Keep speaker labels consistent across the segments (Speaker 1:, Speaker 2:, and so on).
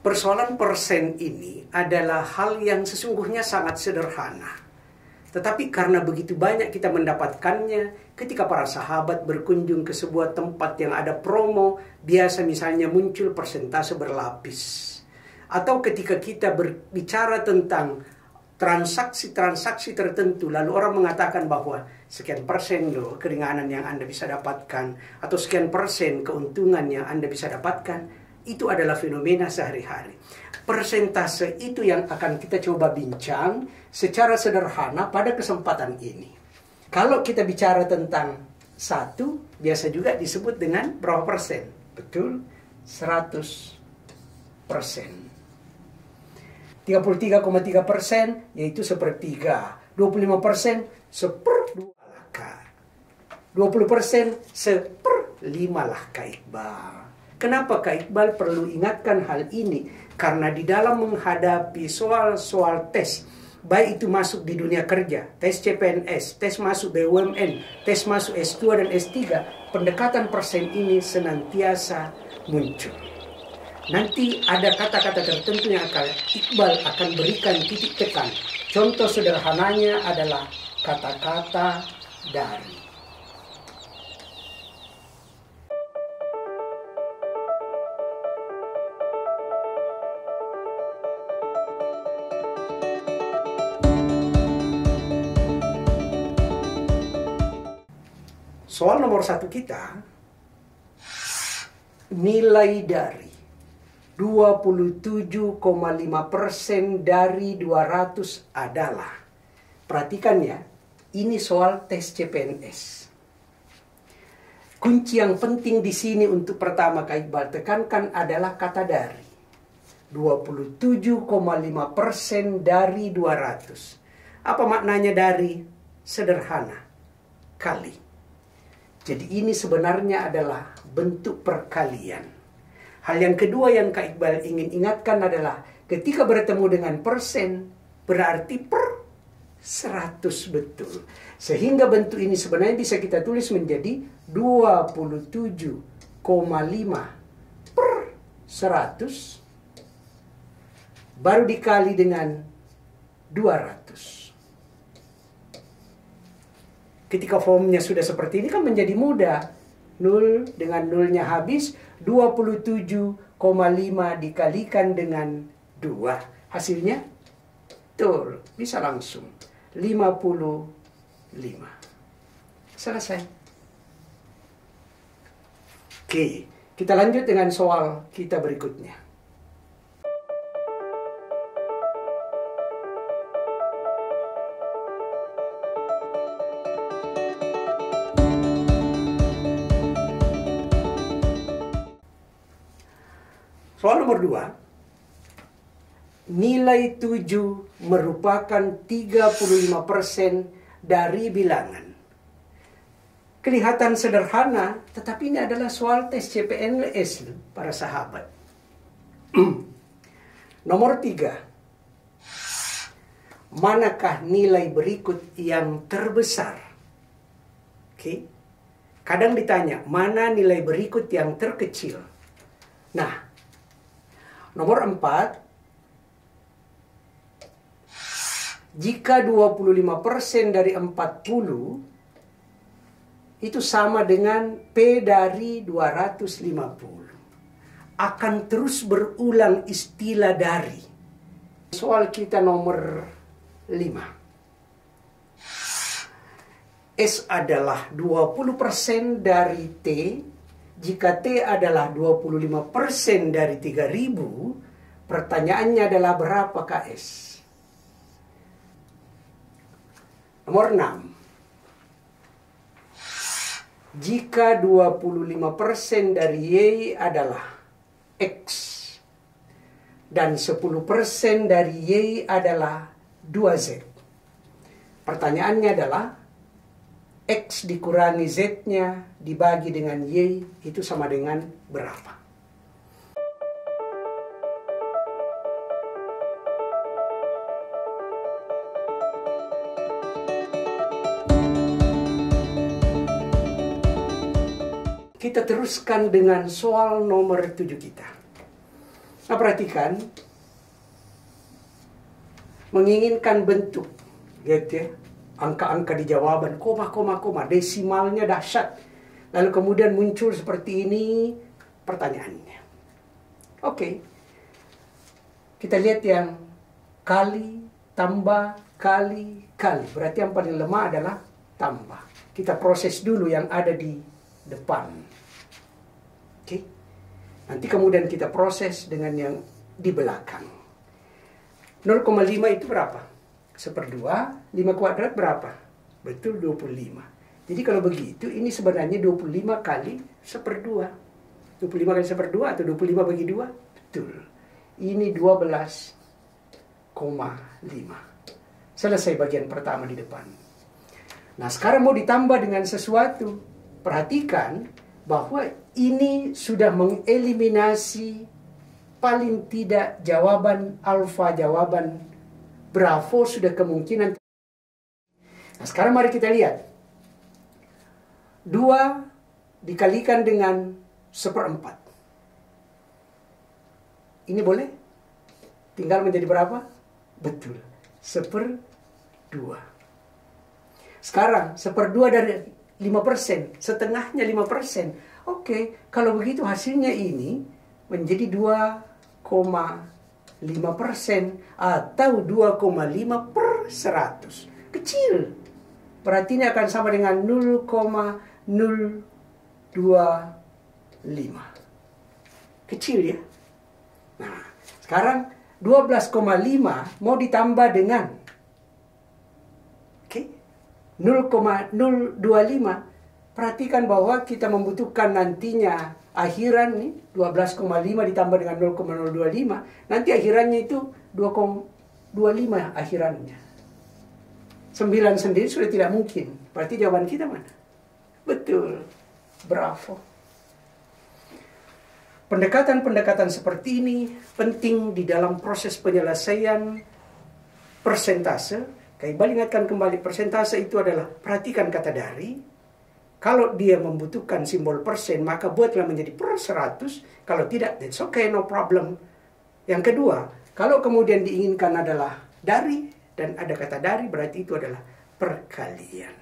Speaker 1: Persoalan persen ini adalah hal yang sesungguhnya sangat sederhana. Tetapi karena begitu banyak kita mendapatkannya, ketika para sahabat berkunjung ke sebuah tempat yang ada promo, biasa misalnya muncul persentase berlapis. Atau ketika kita berbicara tentang transaksi-transaksi tertentu, lalu orang mengatakan bahwa sekian persen loh keringanan yang Anda bisa dapatkan, atau sekian persen keuntungan yang Anda bisa dapatkan. Itu adalah fenomena sehari-hari. Persentase itu yang akan kita coba bincang secara sederhana pada kesempatan ini. Kalau kita bicara tentang satu, biasa juga disebut dengan berapa persen? Betul, 100%. 33,3% yaitu sepertiga. 25% seperdua lah Kak. 20% seperlima lah Kak Iqbal. Kenapa Kak Iqbal perlu ingatkan hal ini? Karena di dalam menghadapi soal-soal tes, baik itu masuk di dunia kerja, tes CPNS, tes masuk BUMN, tes masuk S2 dan S3, pendekatan persen ini senantiasa muncul. Nanti ada kata-kata tertentu yang Iqbal akan berikan titik tekan. Contoh sederhananya adalah kata-kata dari. Soal nomor 1 kita, nilai dari 27,5% dari 200 adalah, perhatikan ya, ini soal tes CPNS. Kunci yang penting di sini untuk pertama Kak Iqbal tekankan adalah kata dari. 27,5% dari 200. Apa maknanya dari? Sederhana. Kali. Jadi ini sebenarnya adalah bentuk perkalian. Hal yang kedua yang Kak Iqbal ingin ingatkan adalah ketika bertemu dengan persen, berarti per 100 betul. Sehingga bentuk ini sebenarnya bisa kita tulis menjadi 27,5 per 100 baru dikali dengan 200. Ketika formnya sudah seperti ini kan menjadi mudah. 0 dengan 0-nya habis, 27,5 dikalikan dengan 2. Hasilnya, betul, bisa langsung. 55. Selesai. Oke, kita lanjut dengan soal kita berikutnya. Soal nomor 2, nilai 7 merupakan 35% dari bilangan. Kelihatan sederhana, tetapi ini adalah soal tes CPNS, para sahabat. Nomor 3, manakah nilai berikut yang terbesar? Oke. Kadang ditanya, mana nilai berikut yang terkecil? Nah, nomor 4, jika 25% dari 40 itu sama dengan P dari 250. Akan terus berulang istilah dari. Soal kita nomor 5. S adalah 20% dari T. Jika T adalah 25% dari 3000, pertanyaannya adalah berapa KS? Nomor 6. Jika 25% dari Y adalah X dan 10% dari Y adalah 2Z. Pertanyaannya adalah X dikurangi Z-nya dibagi dengan Y itu sama dengan berapa? Kita teruskan dengan soal nomor 7 kita. Nah, perhatikan. Menginginkan bentuk. Lihat ya. Angka-angka di jawaban. Koma, koma, koma. Desimalnya dahsyat. Lalu kemudian muncul seperti ini pertanyaannya. Oke. Kita lihat yang kali, tambah, kali, kali. Berarti yang paling lemah adalah tambah. Kita proses dulu yang ada di depan. Oke. Nanti kemudian kita proses dengan yang di belakang. 0,5 itu berapa? 1/2. 5 kuadrat berapa? Betul, 25. Jadi kalau begitu, ini sebenarnya 25 kali 1/2. 25 kali 1/2 atau 25 bagi 2? Betul. Ini 12,5. Selesai bagian pertama di depan. Nah, sekarang mau ditambah dengan sesuatu. Perhatikan bahwa ini sudah mengeliminasi paling tidak jawaban alfa, jawaban bravo sudah kemungkinan. Nah, sekarang mari kita lihat. 2 dikalikan dengan 1/4. Ini boleh? Tinggal menjadi berapa? Betul. 1/2. Sekarang 1/2 dari 5%. Setengahnya 5%. Oke, kalau begitu hasilnya ini menjadi 2,5% atau 2,5 per 100. Kecil. Berarti ini akan sama dengan 0,025. Kecil ya. Nah, sekarang 12,5 mau ditambah dengan 0,025. Perhatikan bahwa kita membutuhkan nantinya akhiran nih 12,5 ditambah dengan 0,025. Nanti akhirannya itu 2,25 akhirannya. 9 sendiri sudah tidak mungkin. Berarti jawaban kita mana? Betul. Bravo. Pendekatan-pendekatan seperti ini penting di dalam proses penyelesaian persentase. Kembali ingatkan kembali, persentase itu adalah perhatikan kata dari. Kalau dia membutuhkan simbol persen, maka buatlah menjadi per 100. Kalau tidak, that's okay, no problem. Yang kedua, kalau kemudian diinginkan adalah dari, dan ada kata dari, berarti itu adalah perkalian.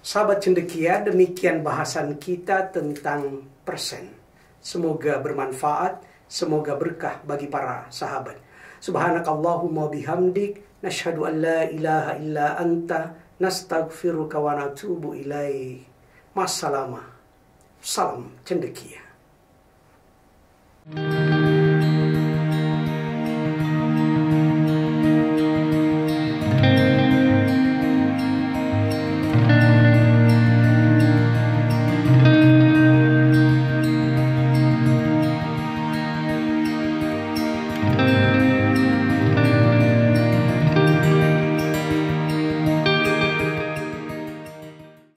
Speaker 1: Sahabat cendekia, demikian bahasan kita tentang persen. Semoga bermanfaat, semoga berkah bagi para sahabat. Subhanakallahumma bihamdik, nashhadu an la ilaha illa anta, nastaghfiruka wa natubu ilaih. Masalama. Salam cendekia.